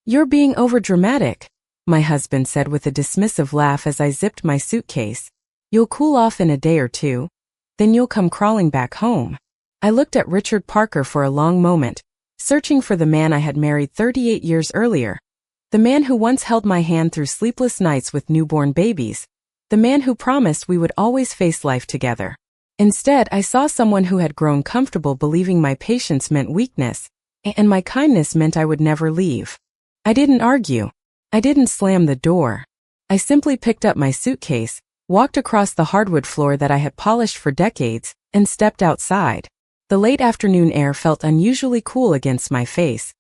"You're being overdramatic," my husband said with a dismissive laugh as I zipped my suitcase. "You'll cool off in a day or two. Then you'll come crawling back home." I looked at Richard Parker for a long moment, searching for the man I had married 38 years earlier. The man who once held my hand through sleepless nights with newborn babies. The man who promised we would always face life together. Instead, I saw someone who had grown comfortable believing my patience meant weakness, and my kindness meant I would never leave. I didn't argue. I didn't slam the door. I simply picked up my suitcase, walked across the hardwood floor that I had polished for decades, and stepped outside. The late afternoon air felt unusually cool against my face,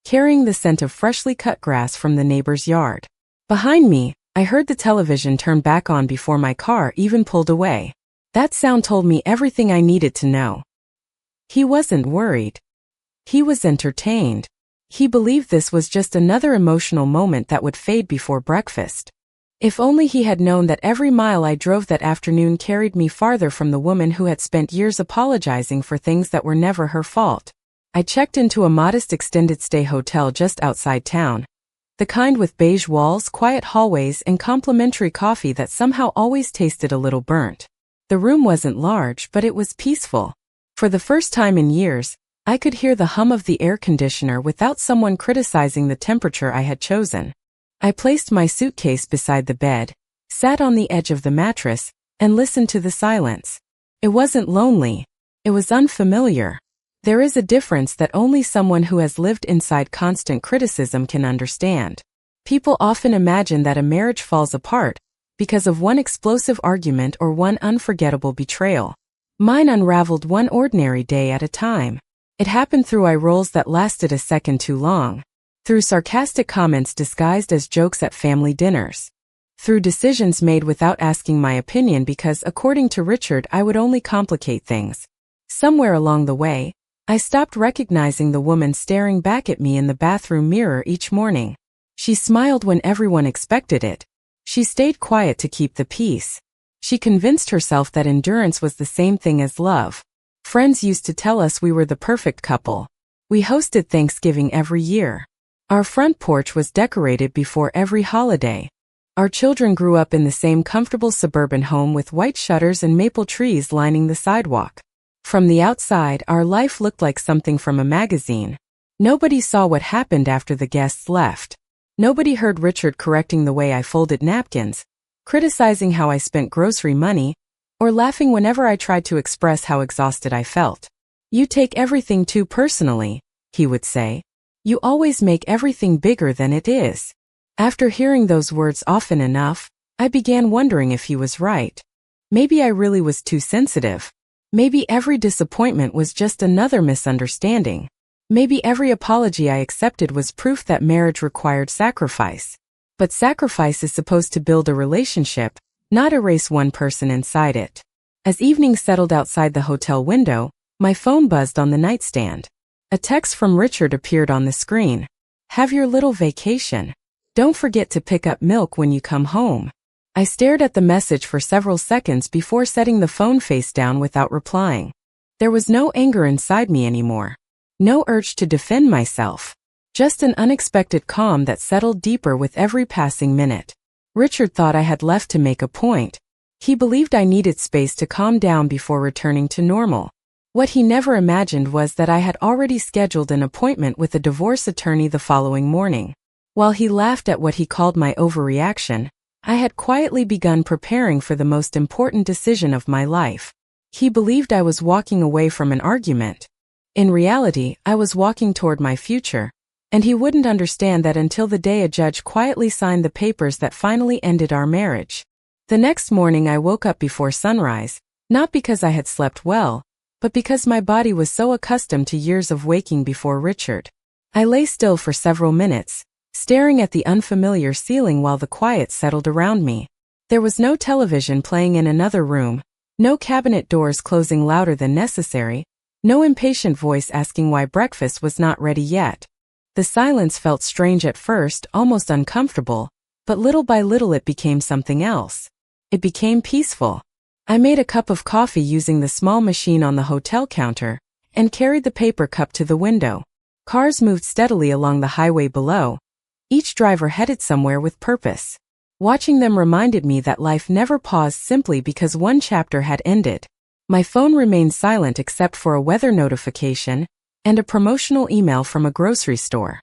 carrying the scent of freshly cut grass from the neighbor's yard. Behind me, I heard the television turn back on before my car even pulled away. That sound told me everything I needed to know. He wasn't worried. He was entertained. He believed this was just another emotional moment that would fade before breakfast. If only he had known that every mile I drove that afternoon carried me farther from the woman who had spent years apologizing for things that were never her fault. I checked into a modest extended-stay hotel just outside town. The kind with beige walls, quiet hallways, and complimentary coffee that somehow always tasted a little burnt. The room wasn't large, but it was peaceful. For the first time in years, I could hear the hum of the air conditioner without someone criticizing the temperature I had chosen. I placed my suitcase beside the bed, sat on the edge of the mattress, and listened to the silence. It wasn't lonely. It was unfamiliar. There is a difference that only someone who has lived inside constant criticism can understand. People often imagine that a marriage falls apart because of one explosive argument or one unforgettable betrayal. Mine unraveled one ordinary day at a time. It happened through eye rolls that lasted a second too long. Through sarcastic comments disguised as jokes at family dinners. Through decisions made without asking my opinion because, according to Richard, I would only complicate things. Somewhere along the way, I stopped recognizing the woman staring back at me in the bathroom mirror each morning. She smiled when everyone expected it. She stayed quiet to keep the peace. She convinced herself that endurance was the same thing as love. Friends used to tell us we were the perfect couple. We hosted Thanksgiving every year. Our front porch was decorated before every holiday. Our children grew up in the same comfortable suburban home with white shutters and maple trees lining the sidewalk. From the outside, our life looked like something from a magazine. Nobody saw what happened after the guests left. Nobody heard Richard correcting the way I folded napkins, criticizing how I spent grocery money, or laughing whenever I tried to express how exhausted I felt. "You take everything too personally," he would say. "You always make everything bigger than it is." After hearing those words often enough, I began wondering if he was right. Maybe I really was too sensitive. Maybe every disappointment was just another misunderstanding. Maybe every apology I accepted was proof that marriage required sacrifice. But sacrifice is supposed to build a relationship, not erase one person inside it. As evening settled outside the hotel window, my phone buzzed on the nightstand. A text from Richard appeared on the screen. "Have your little vacation. Don't forget to pick up milk when you come home." I stared at the message for several seconds before setting the phone face down without replying. There was no anger inside me anymore. No urge to defend myself. Just an unexpected calm that settled deeper with every passing minute. Richard thought I had left to make a point. He believed I needed space to calm down before returning to normal. What he never imagined was that I had already scheduled an appointment with a divorce attorney the following morning. While he laughed at what he called my overreaction, I had quietly begun preparing for the most important decision of my life. He believed I was walking away from an argument. In reality, I was walking toward my future, and he wouldn't understand that until the day a judge quietly signed the papers that finally ended our marriage. The next morning I woke up before sunrise, not because I had slept well, but because my body was so accustomed to years of waking before Richard. I lay still for several minutes, staring at the unfamiliar ceiling while the quiet settled around me. There was no television playing in another room, no cabinet doors closing louder than necessary, no impatient voice asking why breakfast was not ready yet. The silence felt strange at first, almost uncomfortable, but little by little it became something else. It became peaceful. I made a cup of coffee using the small machine on the hotel counter, and carried the paper cup to the window. Cars moved steadily along the highway below, each driver headed somewhere with purpose. Watching them reminded me that life never paused simply because one chapter had ended. My phone remained silent except for a weather notification and a promotional email from a grocery store.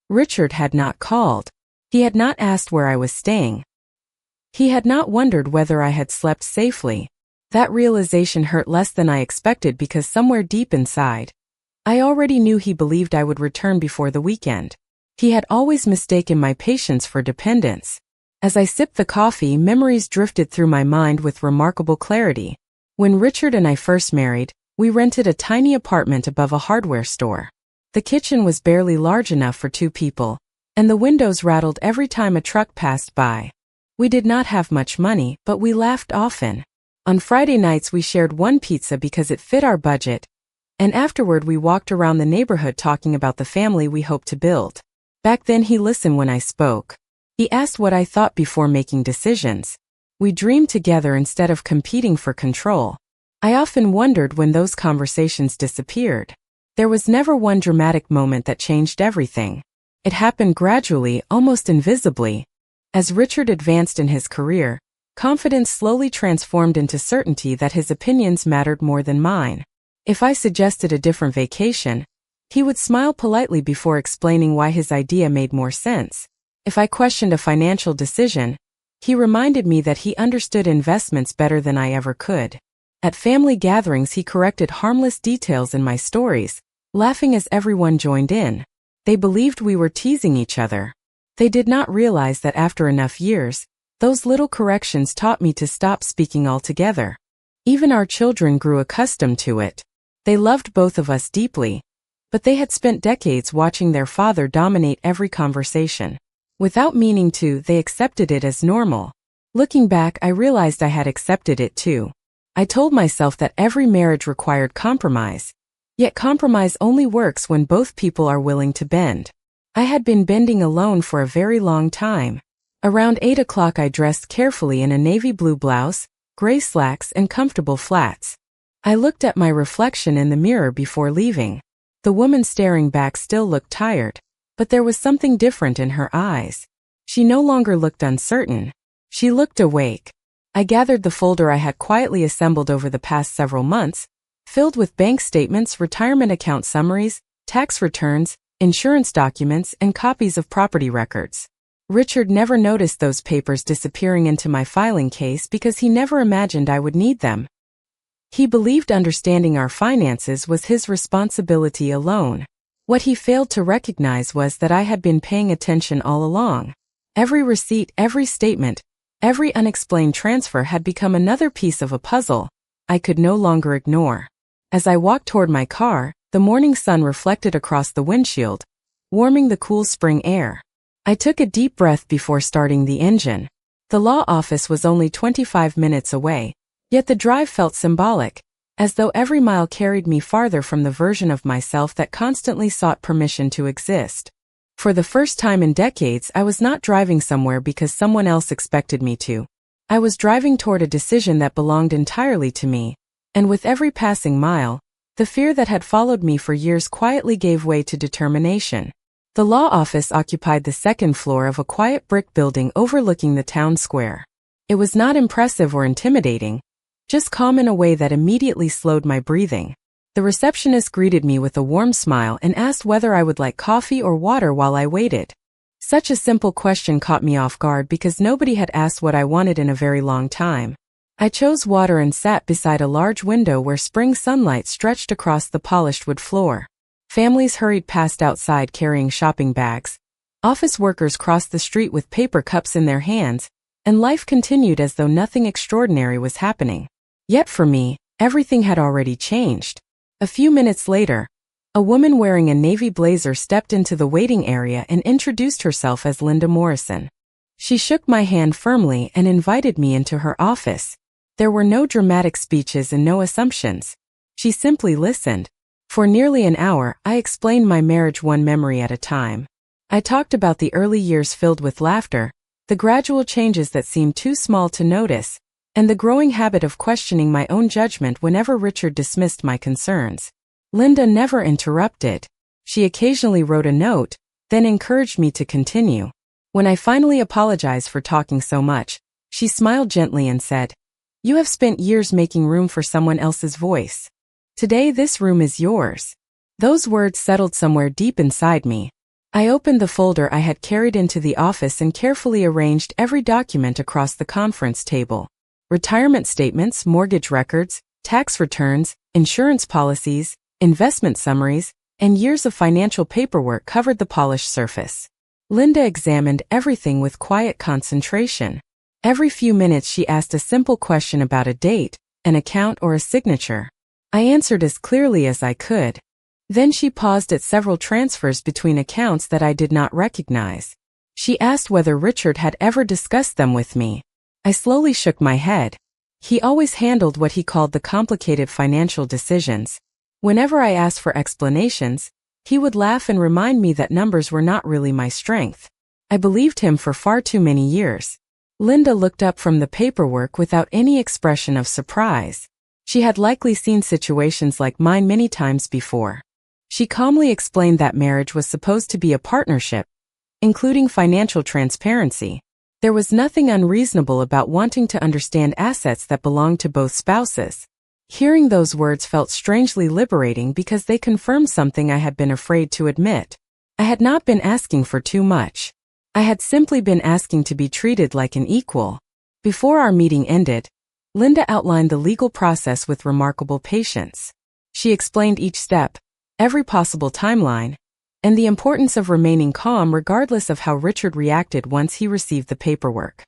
Richard had not called. He had not asked where I was staying. He had not wondered whether I had slept safely. That realization hurt less than I expected because somewhere deep inside, I already knew he believed I would return before the weekend. He had always mistaken my patience for dependence. As I sipped the coffee, memories drifted through my mind with remarkable clarity. When Richard and I first married, we rented a tiny apartment above a hardware store. The kitchen was barely large enough for 2 people, and the windows rattled every time a truck passed by. We did not have much money, but we laughed often. On Friday nights we shared one pizza because it fit our budget, and afterward we walked around the neighborhood talking about the family we hoped to build. Back then he listened when I spoke. He asked what I thought before making decisions. We dreamed together instead of competing for control. I often wondered when those conversations disappeared. There was never one dramatic moment that changed everything. It happened gradually, almost invisibly. As Richard advanced in his career, confidence slowly transformed into certainty that his opinions mattered more than mine. If I suggested a different vacation, he would smile politely before explaining why his idea made more sense. If I questioned a financial decision, he reminded me that he understood investments better than I ever could. At family gatherings he corrected harmless details in my stories, laughing as everyone joined in. They believed we were teasing each other. They did not realize that after enough years, those little corrections taught me to stop speaking altogether. Even our children grew accustomed to it. They loved both of us deeply, but they had spent decades watching their father dominate every conversation. Without meaning to, they accepted it as normal. Looking back, I realized I had accepted it too. I told myself that every marriage required compromise. Yet compromise only works when both people are willing to bend. I had been bending alone for a very long time. Around 8 o'clock I dressed carefully in a navy blue blouse, gray slacks, and comfortable flats. I looked at my reflection in the mirror before leaving. The woman staring back still looked tired, but there was something different in her eyes. She no longer looked uncertain. She looked awake. I gathered the folder I had quietly assembled over the past several months, filled with bank statements, retirement account summaries, tax returns, insurance documents, and copies of property records. Richard never noticed those papers disappearing into my filing case because he never imagined I would need them. He believed understanding our finances was his responsibility alone. What he failed to recognize was that I had been paying attention all along. Every receipt, every statement, every unexplained transfer had become another piece of a puzzle I could no longer ignore. As I walked toward my car, the morning sun reflected across the windshield, warming the cool spring air. I took a deep breath before starting the engine. The law office was only 25 minutes away, yet the drive felt symbolic, as though every mile carried me farther from the version of myself that constantly sought permission to exist. For the first time in decades, I was not driving somewhere because someone else expected me to. I was driving toward a decision that belonged entirely to me, and with every passing mile, the fear that had followed me for years quietly gave way to determination. The law office occupied the second floor of a quiet brick building overlooking the town square. It was not impressive or intimidating, just calm in a way that immediately slowed my breathing. The receptionist greeted me with a warm smile and asked whether I would like coffee or water while I waited. Such a simple question caught me off guard because nobody had asked what I wanted in a very long time. I chose water and sat beside a large window where spring sunlight stretched across the polished wood floor. Families hurried past outside carrying shopping bags. Office workers crossed the street with paper cups in their hands, and life continued as though nothing extraordinary was happening. Yet for me, everything had already changed. A few minutes later, a woman wearing a navy blazer stepped into the waiting area and introduced herself as Linda Morrison. She shook my hand firmly and invited me into her office. There were no dramatic speeches and no assumptions. She simply listened. For nearly an hour, I explained my marriage one memory at a time. I talked about the early years filled with laughter, the gradual changes that seemed too small to notice, and the growing habit of questioning my own judgment whenever Richard dismissed my concerns. Linda never interrupted. She occasionally wrote a note, then encouraged me to continue. When I finally apologized for talking so much, she smiled gently and said, "You have spent years making room for someone else's voice. Today this room is yours." Those words settled somewhere deep inside me. I opened the folder I had carried into the office and carefully arranged every document across the conference table. Retirement statements, mortgage records, tax returns, insurance policies, investment summaries, and years of financial paperwork covered the polished surface. Linda examined everything with quiet concentration. Every few minutes she asked a simple question about a date, an account, or a signature. I answered as clearly as I could. Then she paused at several transfers between accounts that I did not recognize. She asked whether Richard had ever discussed them with me. I slowly shook my head. He always handled what he called the complicated financial decisions. Whenever I asked for explanations, he would laugh and remind me that numbers were not really my strength. I believed him for far too many years. Linda looked up from the paperwork without any expression of surprise. She had likely seen situations like mine many times before. She calmly explained that marriage was supposed to be a partnership, including financial transparency. There was nothing unreasonable about wanting to understand assets that belonged to both spouses. Hearing those words felt strangely liberating because they confirmed something I had been afraid to admit. I had not been asking for too much. I had simply been asking to be treated like an equal. Before our meeting ended, Linda outlined the legal process with remarkable patience. She explained each step, every possible timeline, and the importance of remaining calm regardless of how Richard reacted once he received the paperwork.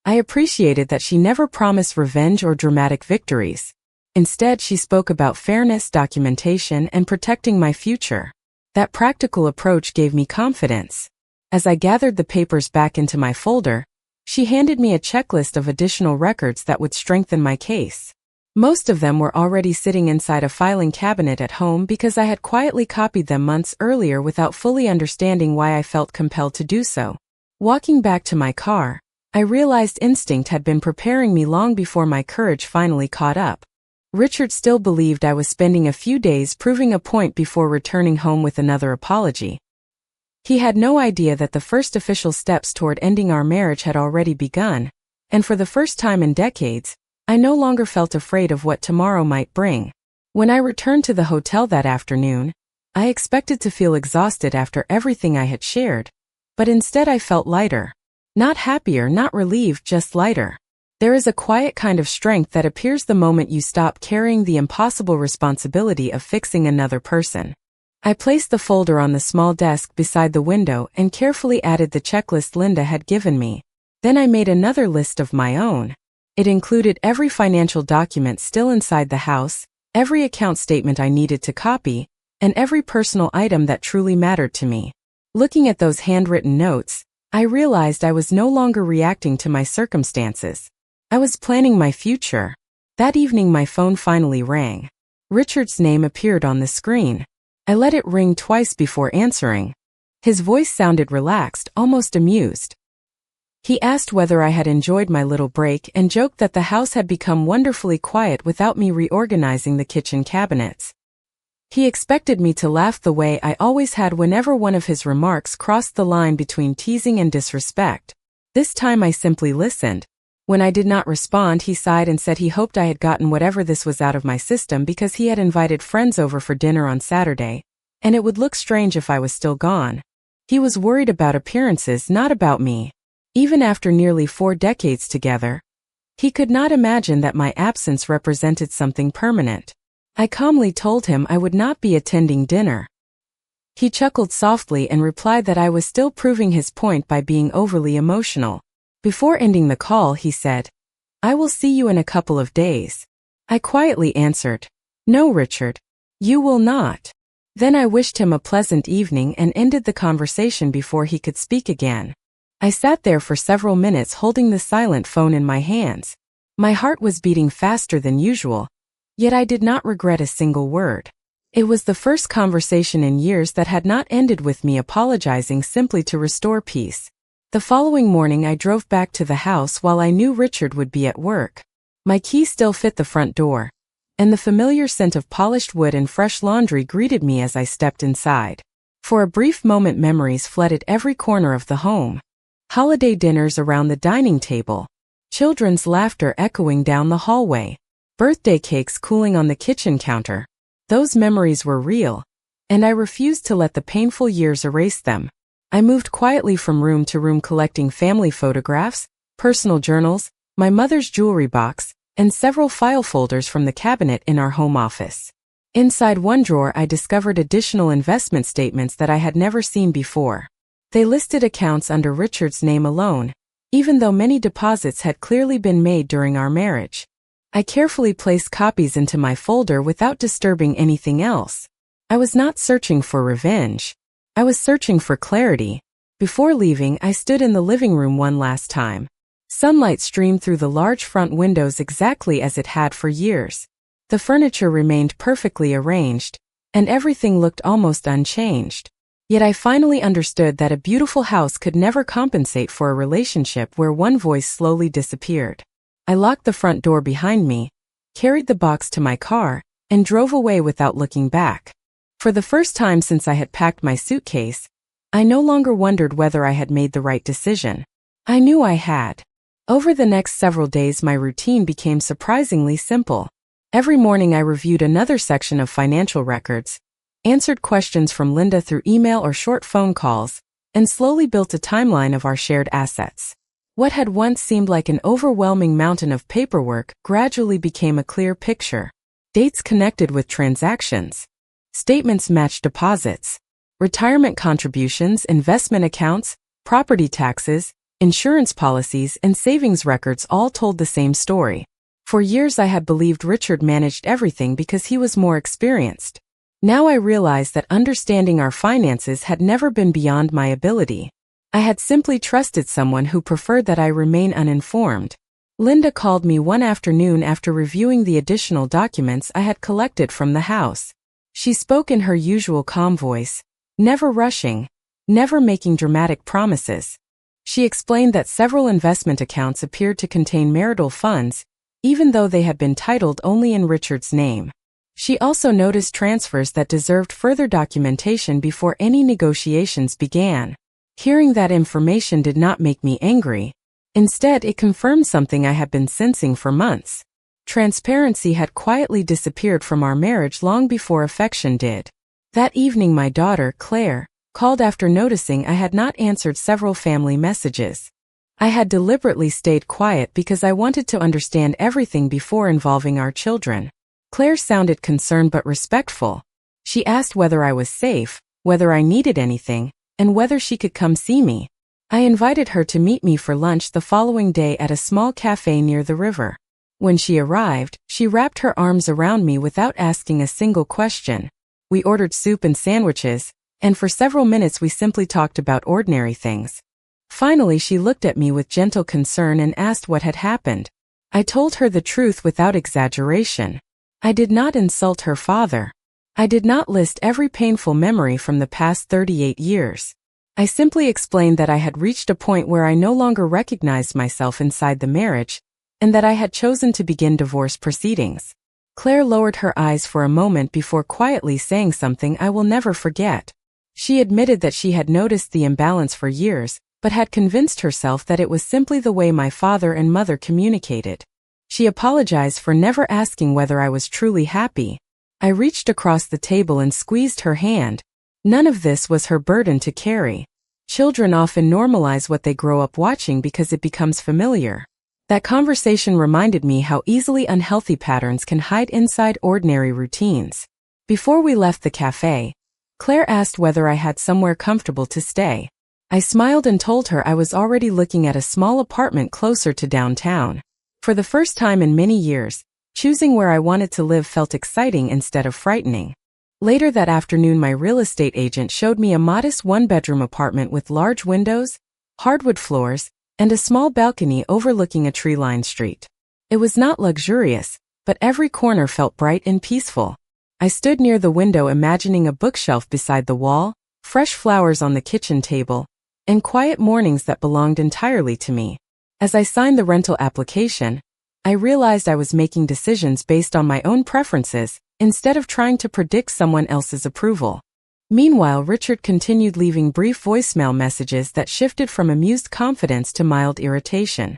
I appreciated that she never promised revenge or dramatic victories. Instead, she spoke about fairness, documentation, and protecting my future. That practical approach gave me confidence. As I gathered the papers back into my folder, she handed me a checklist of additional records that would strengthen my case. Most of them were already sitting inside a filing cabinet at home because I had quietly copied them months earlier without fully understanding why I felt compelled to do so. Walking back to my car, I realized instinct had been preparing me long before my courage finally caught up. Richard still believed I was spending a few days proving a point before returning home with another apology. He had no idea that the first official steps toward ending our marriage had already begun, and for the first time in decades, I no longer felt afraid of what tomorrow might bring. When I returned to the hotel that afternoon, I expected to feel exhausted after everything I had shared, but instead I felt lighter. Not happier, not relieved, just lighter. There is a quiet kind of strength that appears the moment you stop carrying the impossible responsibility of fixing another person. I placed the folder on the small desk beside the window and carefully added the checklist Linda had given me. Then I made another list of my own. It included every financial document still inside the house, every account statement I needed to copy, and every personal item that truly mattered to me. Looking at those handwritten notes, I realized I was no longer reacting to my circumstances. I was planning my future. That evening my phone finally rang. Richard's name appeared on the screen. I let it ring twice before answering. His voice sounded relaxed, almost amused. He asked whether I had enjoyed my little break and joked that the house had become wonderfully quiet without me reorganizing the kitchen cabinets. He expected me to laugh the way I always had whenever one of his remarks crossed the line between teasing and disrespect. This time I simply listened. When I did not respond, he sighed and said he hoped I had gotten whatever this was out of my system because he had invited friends over for dinner on Saturday, and it would look strange if I was still gone. He was worried about appearances, not about me. Even after nearly 4 decades together, he could not imagine that my absence represented something permanent. I calmly told him I would not be attending dinner. He chuckled softly and replied that I was still proving his point by being overly emotional. Before ending the call, he said, "I will see you in a couple of days." I quietly answered, "No, Richard, you will not." Then I wished him a pleasant evening and ended the conversation before he could speak again. I sat there for several minutes holding the silent phone in my hands. My heart was beating faster than usual, yet I did not regret a single word. It was the first conversation in years that had not ended with me apologizing simply to restore peace. The following morning I drove back to the house while I knew Richard would be at work. My key still fit the front door, and the familiar scent of polished wood and fresh laundry greeted me as I stepped inside. For a brief moment memories flooded every corner of the home. holiday dinners around the dining table, children's laughter echoing down the hallway, birthday cakes cooling on the kitchen counter. Those memories were real, and I refused to let the painful years erase them. I moved quietly from room to room collecting family photographs, personal journals, my mother's jewelry box, and several file folders from the cabinet in our home office. Inside one drawer I discovered additional investment statements that I had never seen before. They listed accounts under Richard's name alone, even though many deposits had clearly been made during our marriage. I carefully placed copies into my folder without disturbing anything else. I was not searching for revenge. I was searching for clarity. Before leaving, I stood in the living room one last time. Sunlight streamed through the large front windows exactly as it had for years. The furniture remained perfectly arranged, and everything looked almost unchanged. Yet I finally understood that a beautiful house could never compensate for a relationship where one voice slowly disappeared. I locked the front door behind me, carried the box to my car, and drove away without looking back. For the first time since I had packed my suitcase, I no longer wondered whether I had made the right decision. I knew I had. Over the next several days, my routine became surprisingly simple. Every morning I reviewed another section of financial records, answered questions from Linda through email or short phone calls, and slowly built a timeline of our shared assets. What had once seemed like an overwhelming mountain of paperwork gradually became a clear picture. Dates connected with transactions. Statements matched deposits. Retirement contributions, investment accounts, property taxes, insurance policies, and savings records all told the same story. For years I had believed Richard managed everything because he was more experienced. Now I realized that understanding our finances had never been beyond my ability. I had simply trusted someone who preferred that I remain uninformed. Linda called me one afternoon after reviewing the additional documents I had collected from the house. She spoke in her usual calm voice, never rushing, never making dramatic promises. She explained that several investment accounts appeared to contain marital funds, even though they had been titled only in Richard's name. She also noticed transfers that deserved further documentation before any negotiations began. Hearing that information did not make me angry. Instead, it confirmed something I had been sensing for months. Transparency had quietly disappeared from our marriage long before affection did. That evening my daughter, Claire, called after noticing I had not answered several family messages. I had deliberately stayed quiet because I wanted to understand everything before involving our children. Claire sounded concerned but respectful. She asked whether I was safe, whether I needed anything, and whether she could come see me. I invited her to meet me for lunch the following day at a small cafe near the river. When she arrived, she wrapped her arms around me without asking a single question. We ordered soup and sandwiches, and for several minutes we simply talked about ordinary things. Finally, she looked at me with gentle concern and asked what had happened. I told her the truth without exaggeration. I did not insult her father. I did not list every painful memory from the past 38 years. I simply explained that I had reached a point where I no longer recognized myself inside the marriage, and that I had chosen to begin divorce proceedings. Claire lowered her eyes for a moment before quietly saying something I will never forget. She admitted that she had noticed the imbalance for years, but had convinced herself that it was simply the way my father and mother communicated. She apologized for never asking whether I was truly happy. I reached across the table and squeezed her hand. None of this was her burden to carry. Children often normalize what they grow up watching because it becomes familiar. That conversation reminded me how easily unhealthy patterns can hide inside ordinary routines. Before we left the cafe, Claire asked whether I had somewhere comfortable to stay. I smiled and told her I was already looking at a small apartment closer to downtown. For the first time in many years, choosing where I wanted to live felt exciting instead of frightening. Later that afternoon, my real estate agent showed me a modest one-bedroom apartment with large windows, hardwood floors, and a small balcony overlooking a tree-lined street. It was not luxurious, but every corner felt bright and peaceful. I stood near the window imagining a bookshelf beside the wall, fresh flowers on the kitchen table, and quiet mornings that belonged entirely to me. As I signed the rental application, I realized I was making decisions based on my own preferences, instead of trying to predict someone else's approval. Meanwhile, Richard continued leaving brief voicemail messages that shifted from amused confidence to mild irritation.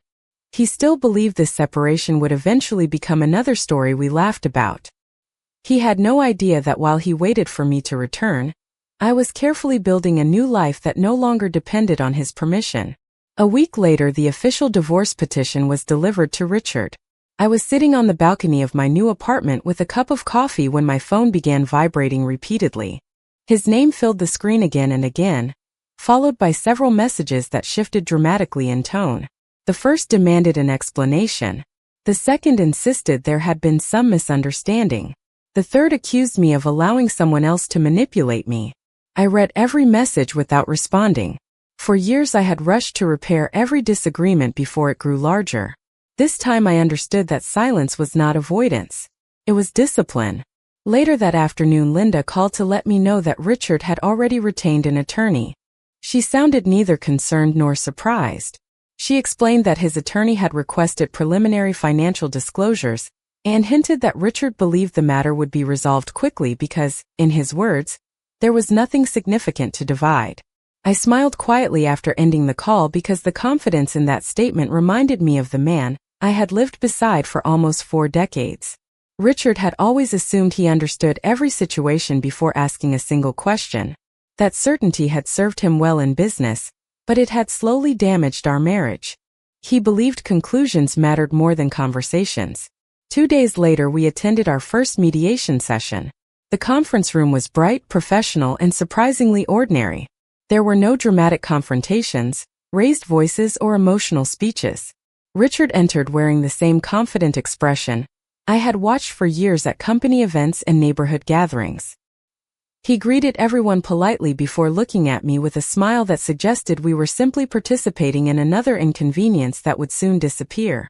He still believed this separation would eventually become another story we laughed about. He had no idea that while he waited for me to return, I was carefully building a new life that no longer depended on his permission. A week later, the official divorce petition was delivered to Richard. I was sitting on the balcony of my new apartment with a cup of coffee when my phone began vibrating repeatedly. His name filled the screen again and again, followed by several messages that shifted dramatically in tone. The first demanded an explanation. The second insisted there had been some misunderstanding. The third accused me of allowing someone else to manipulate me. I read every message without responding. For years I had rushed to repair every disagreement before it grew larger. This time I understood that silence was not avoidance. It was discipline. Later that afternoon, Linda called to let me know that Richard had already retained an attorney. She sounded neither concerned nor surprised. She explained that his attorney had requested preliminary financial disclosures and hinted that Richard believed the matter would be resolved quickly because, in his words, there was nothing significant to divide. I smiled quietly after ending the call because the confidence in that statement reminded me of the man I had lived beside for almost 4 decades. Richard had always assumed he understood every situation before asking a single question. That certainty had served him well in business, but it had slowly damaged our marriage. He believed conclusions mattered more than conversations. 2 days later, we attended our first mediation session. The conference room was bright, professional, and surprisingly ordinary. There were no dramatic confrontations, raised voices, or emotional speeches. Richard entered wearing the same confident expression I had watched for years at company events and neighborhood gatherings. He greeted everyone politely before looking at me with a smile that suggested we were simply participating in another inconvenience that would soon disappear.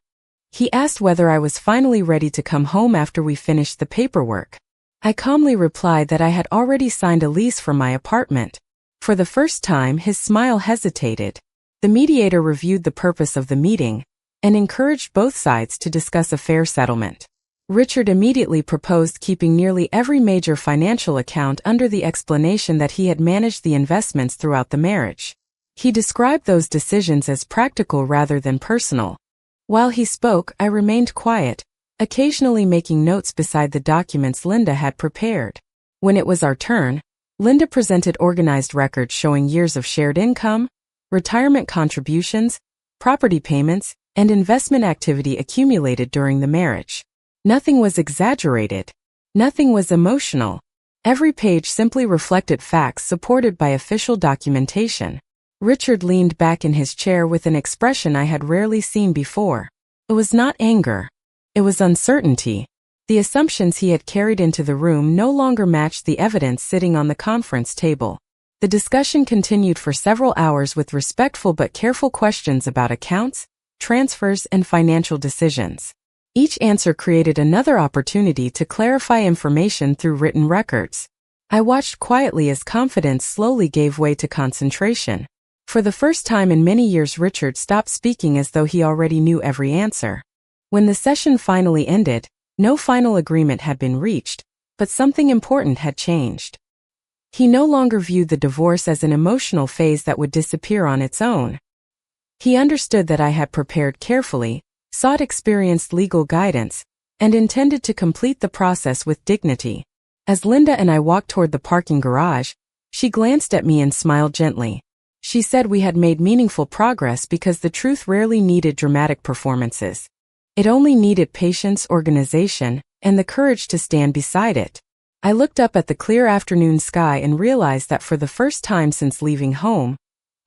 He asked whether I was finally ready to come home after we finished the paperwork. I calmly replied that I had already signed a lease for my apartment. For the first time, his smile hesitated. The mediator reviewed the purpose of the meeting and encouraged both sides to discuss a fair settlement. Richard immediately proposed keeping nearly every major financial account under the explanation that he had managed the investments throughout the marriage. He described those decisions as practical rather than personal. While he spoke, I remained quiet, occasionally making notes beside the documents Linda had prepared. When it was our turn, Linda presented organized records showing years of shared income, retirement contributions, property payments, and investment activity accumulated during the marriage. Nothing was exaggerated. Nothing was emotional. Every page simply reflected facts supported by official documentation. Richard leaned back in his chair with an expression I had rarely seen before. It was not anger. It was uncertainty. The assumptions he had carried into the room no longer matched the evidence sitting on the conference table. The discussion continued for several hours with respectful but careful questions about accounts, transfers, and financial decisions. Each answer created another opportunity to clarify information through written records. I watched quietly as confidence slowly gave way to concentration. For the first time in many years, Richard stopped speaking as though he already knew every answer. When the session finally ended, no final agreement had been reached, but something important had changed. He no longer viewed the divorce as an emotional phase that would disappear on its own. He understood that I had prepared carefully, sought experienced legal guidance, and intended to complete the process with dignity. As Linda and I walked toward the parking garage, she glanced at me and smiled gently. She said we had made meaningful progress because the truth rarely needed dramatic performances. It only needed patience, organization, and the courage to stand beside it. I looked up at the clear afternoon sky and realized that for the first time since leaving home,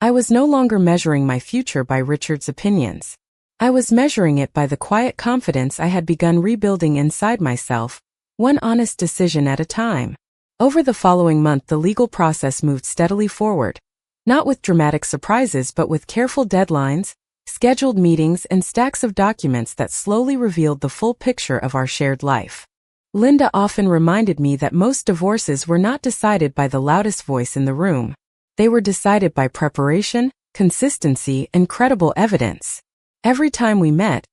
I was no longer measuring my future by Richard's opinions. I was measuring it by the quiet confidence I had begun rebuilding inside myself, one honest decision at a time. Over the following month, the legal process moved steadily forward, not with dramatic surprises but with careful deadlines, scheduled meetings, and stacks of documents that slowly revealed the full picture of our shared life. Linda often reminded me that most divorces were not decided by the loudest voice in the room. They were decided by preparation, consistency, and credible evidence. Every time we met,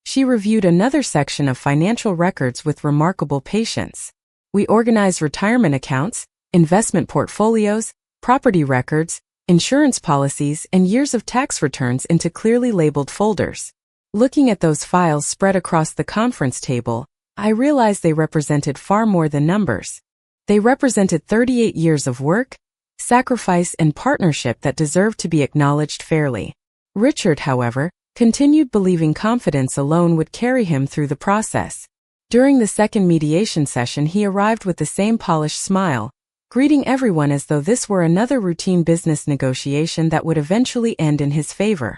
she reviewed another section of financial records with remarkable patience. We organized retirement accounts, investment portfolios, property records, insurance policies, and years of tax returns into clearly labeled folders. Looking at those files spread across the conference table, I realized they represented far more than numbers. They represented 38 years of work, sacrifice, and partnership that deserved to be acknowledged fairly. Richard, however, continued believing confidence alone would carry him through the process. During the second mediation session, he arrived with the same polished smile, greeting everyone as though this were another routine business negotiation that would eventually end in his favor.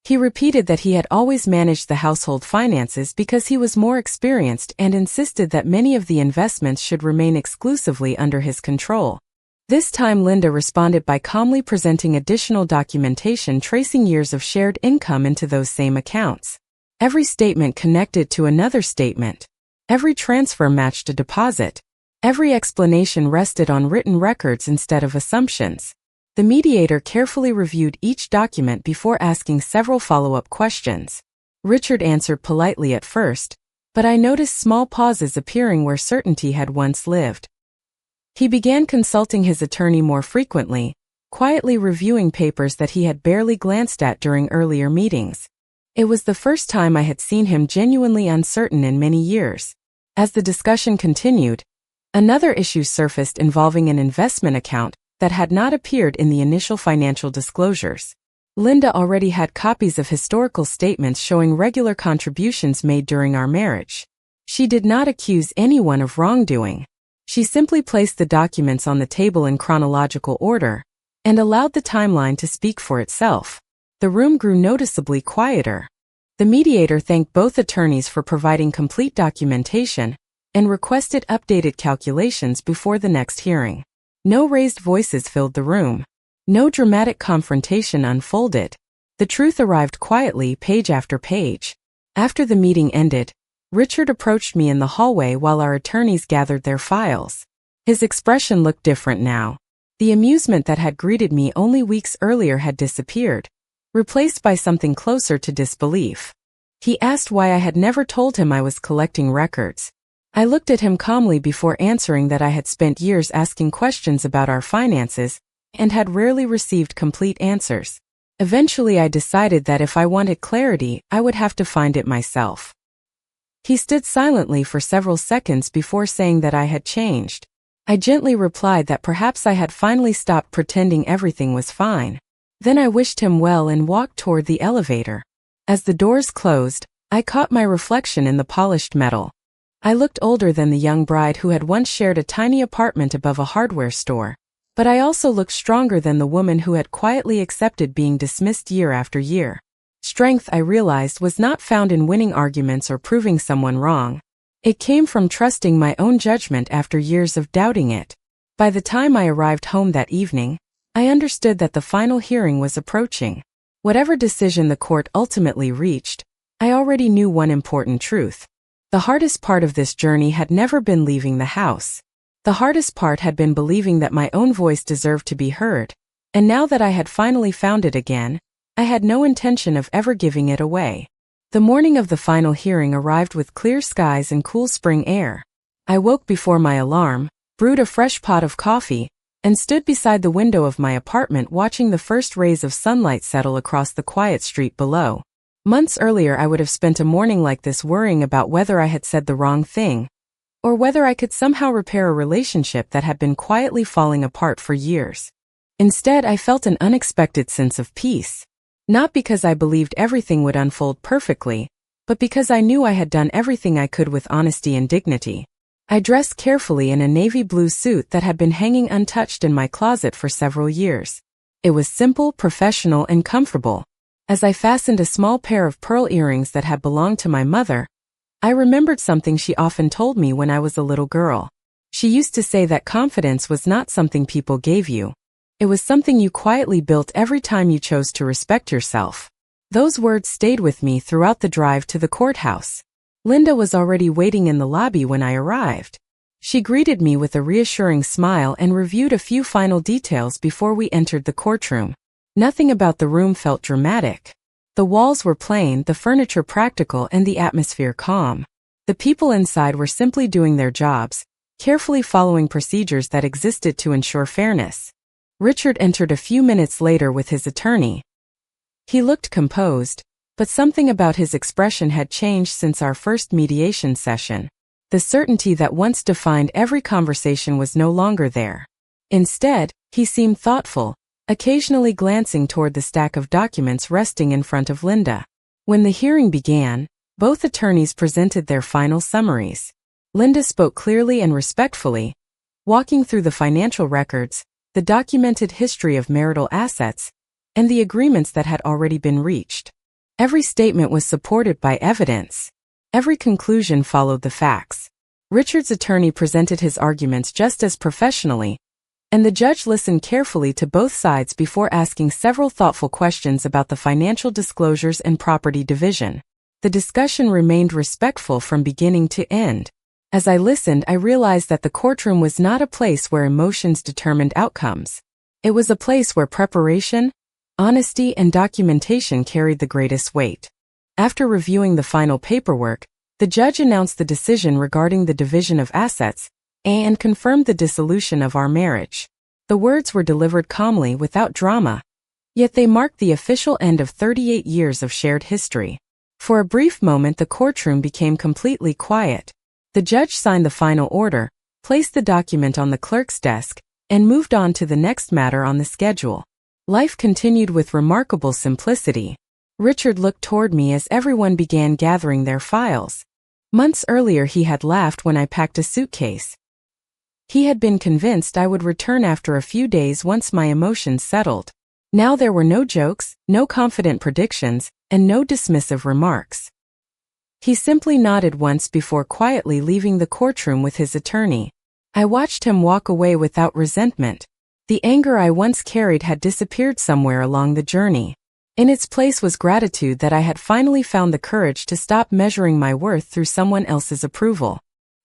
He repeated that he had always managed the household finances because he was more experienced and insisted that many of the investments should remain exclusively under his control. This time Linda responded by calmly presenting additional documentation tracing years of shared income into those same accounts. Every statement connected to another statement. Every transfer matched a deposit. Every explanation rested on written records instead of assumptions. The mediator carefully reviewed each document before asking several follow-up questions. Richard answered politely at first, but I noticed small pauses appearing where certainty had once lived. He began consulting his attorney more frequently, quietly reviewing papers that he had barely glanced at during earlier meetings. It was the first time I had seen him genuinely uncertain in many years. As the discussion continued, another issue surfaced involving an investment account that had not appeared in the initial financial disclosures. Linda already had copies of historical statements showing regular contributions made during our marriage. She did not accuse anyone of wrongdoing. She simply placed the documents on the table in chronological order and allowed the timeline to speak for itself. The room grew noticeably quieter. The mediator thanked both attorneys for providing complete documentation and requested updated calculations before the next hearing. No raised voices filled the room. No dramatic confrontation unfolded. The truth arrived quietly, page after page. After the meeting ended, Richard approached me in the hallway while our attorneys gathered their files. His expression looked different now. The amusement that had greeted me only weeks earlier had disappeared, replaced by something closer to disbelief. He asked why I had never told him I was collecting records. I looked at him calmly before answering that I had spent years asking questions about our finances and had rarely received complete answers. Eventually I decided that if I wanted clarity, I would have to find it myself. He stood silently for several seconds before saying that I had changed. I gently replied that perhaps I had finally stopped pretending everything was fine. Then I wished him well and walked toward the elevator. As the doors closed, I caught my reflection in the polished metal. I looked older than the young bride who had once shared a tiny apartment above a hardware store, but I also looked stronger than the woman who had quietly accepted being dismissed year after year. Strength, I realized, was not found in winning arguments or proving someone wrong. It came from trusting my own judgment after years of doubting it. By the time I arrived home that evening, I understood that the final hearing was approaching. Whatever decision the court ultimately reached, I already knew one important truth. The hardest part of this journey had never been leaving the house. The hardest part had been believing that my own voice deserved to be heard, and now that I had finally found it again, I had no intention of ever giving it away. The morning of the final hearing arrived with clear skies and cool spring air. I woke before my alarm, brewed a fresh pot of coffee, and stood beside the window of my apartment watching the first rays of sunlight settle across the quiet street below. Months earlier I would have spent a morning like this worrying about whether I had said the wrong thing, or whether I could somehow repair a relationship that had been quietly falling apart for years. Instead, I felt an unexpected sense of peace. Not because I believed everything would unfold perfectly, but because I knew I had done everything I could with honesty and dignity. I dressed carefully in a navy blue suit that had been hanging untouched in my closet for several years. It was simple, professional, and comfortable. As I fastened a small pair of pearl earrings that had belonged to my mother, I remembered something she often told me when I was a little girl. She used to say that confidence was not something people gave you. It was something you quietly built every time you chose to respect yourself. Those words stayed with me throughout the drive to the courthouse. Linda was already waiting in the lobby when I arrived. She greeted me with a reassuring smile and reviewed a few final details before we entered the courtroom. Nothing about the room felt dramatic. The walls were plain, the furniture practical, and the atmosphere calm. The people inside were simply doing their jobs, carefully following procedures that existed to ensure fairness. Richard entered a few minutes later with his attorney. He looked composed, but something about his expression had changed since our first mediation session. The certainty that once defined every conversation was no longer there. Instead, he seemed thoughtful, occasionally glancing toward the stack of documents resting in front of Linda. When the hearing began, both attorneys presented their final summaries. Linda spoke clearly and respectfully, walking through the financial records, the documented history of marital assets, and the agreements that had already been reached. Every statement was supported by evidence. Every conclusion followed the facts. Richard's attorney presented his arguments just as professionally, and the judge listened carefully to both sides before asking several thoughtful questions about the financial disclosures and property division. The discussion remained respectful from beginning to end. As I listened, I realized that the courtroom was not a place where emotions determined outcomes. It was a place where preparation, honesty, and documentation carried the greatest weight. After reviewing the final paperwork, the judge announced the decision regarding the division of assets and confirmed the dissolution of our marriage. The words were delivered calmly without drama, yet they marked the official end of 38 years of shared history. For a brief moment, the courtroom became completely quiet. The judge signed the final order, placed the document on the clerk's desk, and moved on to the next matter on the schedule. Life continued with remarkable simplicity. Richard looked toward me as everyone began gathering their files. Months earlier he had laughed when I packed a suitcase. He had been convinced I would return after a few days once my emotions settled. Now there were no jokes, no confident predictions, and no dismissive remarks. He simply nodded once before quietly leaving the courtroom with his attorney. I watched him walk away without resentment. The anger I once carried had disappeared somewhere along the journey. In its place was gratitude that I had finally found the courage to stop measuring my worth through someone else's approval.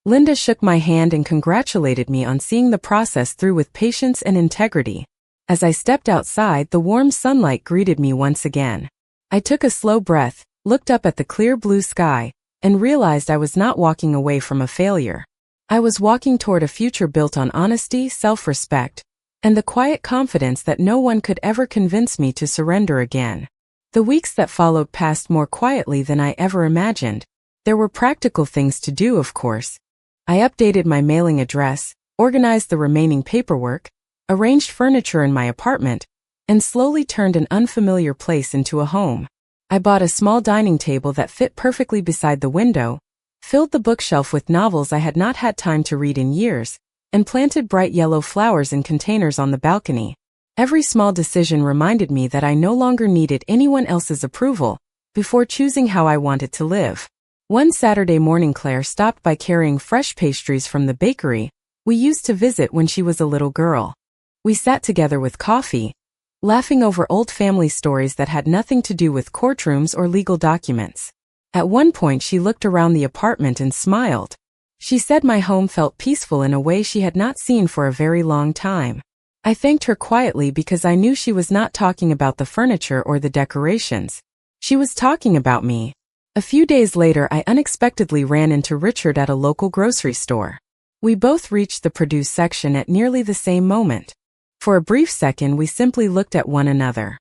Linda shook my hand and congratulated me on seeing the process through with patience and integrity. As I stepped outside, the warm sunlight greeted me once again. I took a slow breath, looked up at the clear blue sky, and realized I was not walking away from a failure. I was walking toward a future built on honesty, self-respect, and the quiet confidence that no one could ever convince me to surrender again. The weeks that followed passed more quietly than I ever imagined. There were practical things to do, of course. I updated my mailing address, organized the remaining paperwork, arranged furniture in my apartment, and slowly turned an unfamiliar place into a home. I bought a small dining table that fit perfectly beside the window, filled the bookshelf with novels I had not had time to read in years, and planted bright yellow flowers in containers on the balcony. Every small decision reminded me that I no longer needed anyone else's approval before choosing how I wanted to live. One Saturday morning, Claire stopped by carrying fresh pastries from the bakery we used to visit when she was a little girl. We sat together with coffee, laughing over old family stories that had nothing to do with courtrooms or legal documents. At one point she looked around the apartment and smiled. She said my home felt peaceful in a way she had not seen for a very long time. I thanked her quietly because I knew she was not talking about the furniture or the decorations. She was talking about me. A few days later I unexpectedly ran into Richard at a local grocery store. We both reached the produce section at nearly the same moment. For a brief second we simply looked at one another.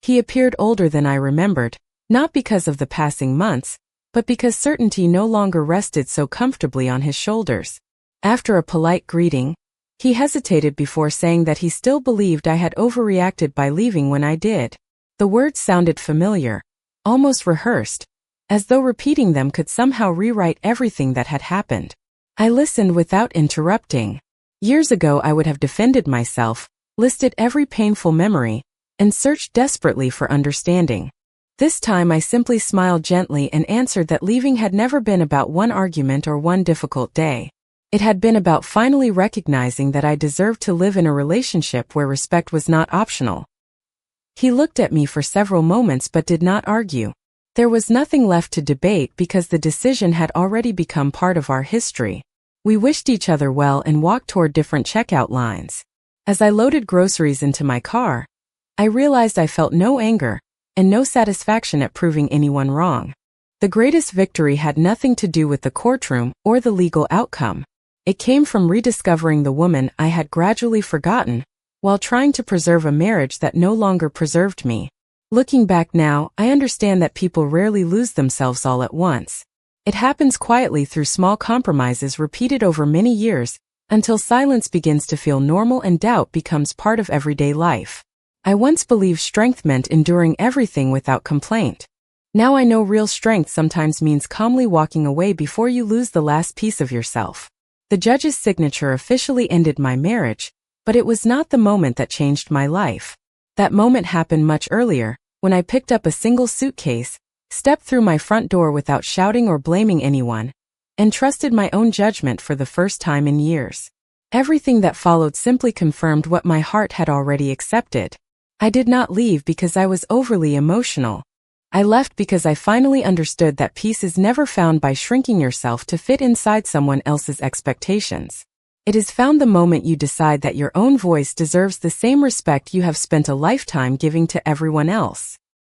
He appeared older than I remembered, not because of the passing months, but because certainty no longer rested so comfortably on his shoulders. After a polite greeting, he hesitated before saying that he still believed I had overreacted by leaving when I did. The words sounded familiar, almost rehearsed, as though repeating them could somehow rewrite everything that had happened. I listened without interrupting. Years ago I would have defended myself, listed every painful memory, and searched desperately for understanding. This time I simply smiled gently and answered that leaving had never been about one argument or one difficult day. It had been about finally recognizing that I deserved to live in a relationship where respect was not optional. He looked at me for several moments but did not argue. There was nothing left to debate because the decision had already become part of our history. We wished each other well and walked toward different checkout lines. As I loaded groceries into my car, I realized I felt no anger and no satisfaction at proving anyone wrong. The greatest victory had nothing to do with the courtroom or the legal outcome. It came from rediscovering the woman I had gradually forgotten, while trying to preserve a marriage that no longer preserved me. Looking back now, I understand that people rarely lose themselves all at once. It happens quietly through small compromises repeated over many years, until silence begins to feel normal and doubt becomes part of everyday life. I once believed strength meant enduring everything without complaint. Now I know real strength sometimes means calmly walking away before you lose the last piece of yourself. The judge's signature officially ended my marriage, but it was not the moment that changed my life. That moment happened much earlier, when I picked up a single suitcase, stepped through my front door without shouting or blaming anyone, and trusted my own judgment for the first time in years. Everything that followed simply confirmed what my heart had already accepted. I did not leave because I was overly emotional. I left because I finally understood that peace is never found by shrinking yourself to fit inside someone else's expectations. It is found the moment you decide that your own voice deserves the same respect you have spent a lifetime giving to everyone else.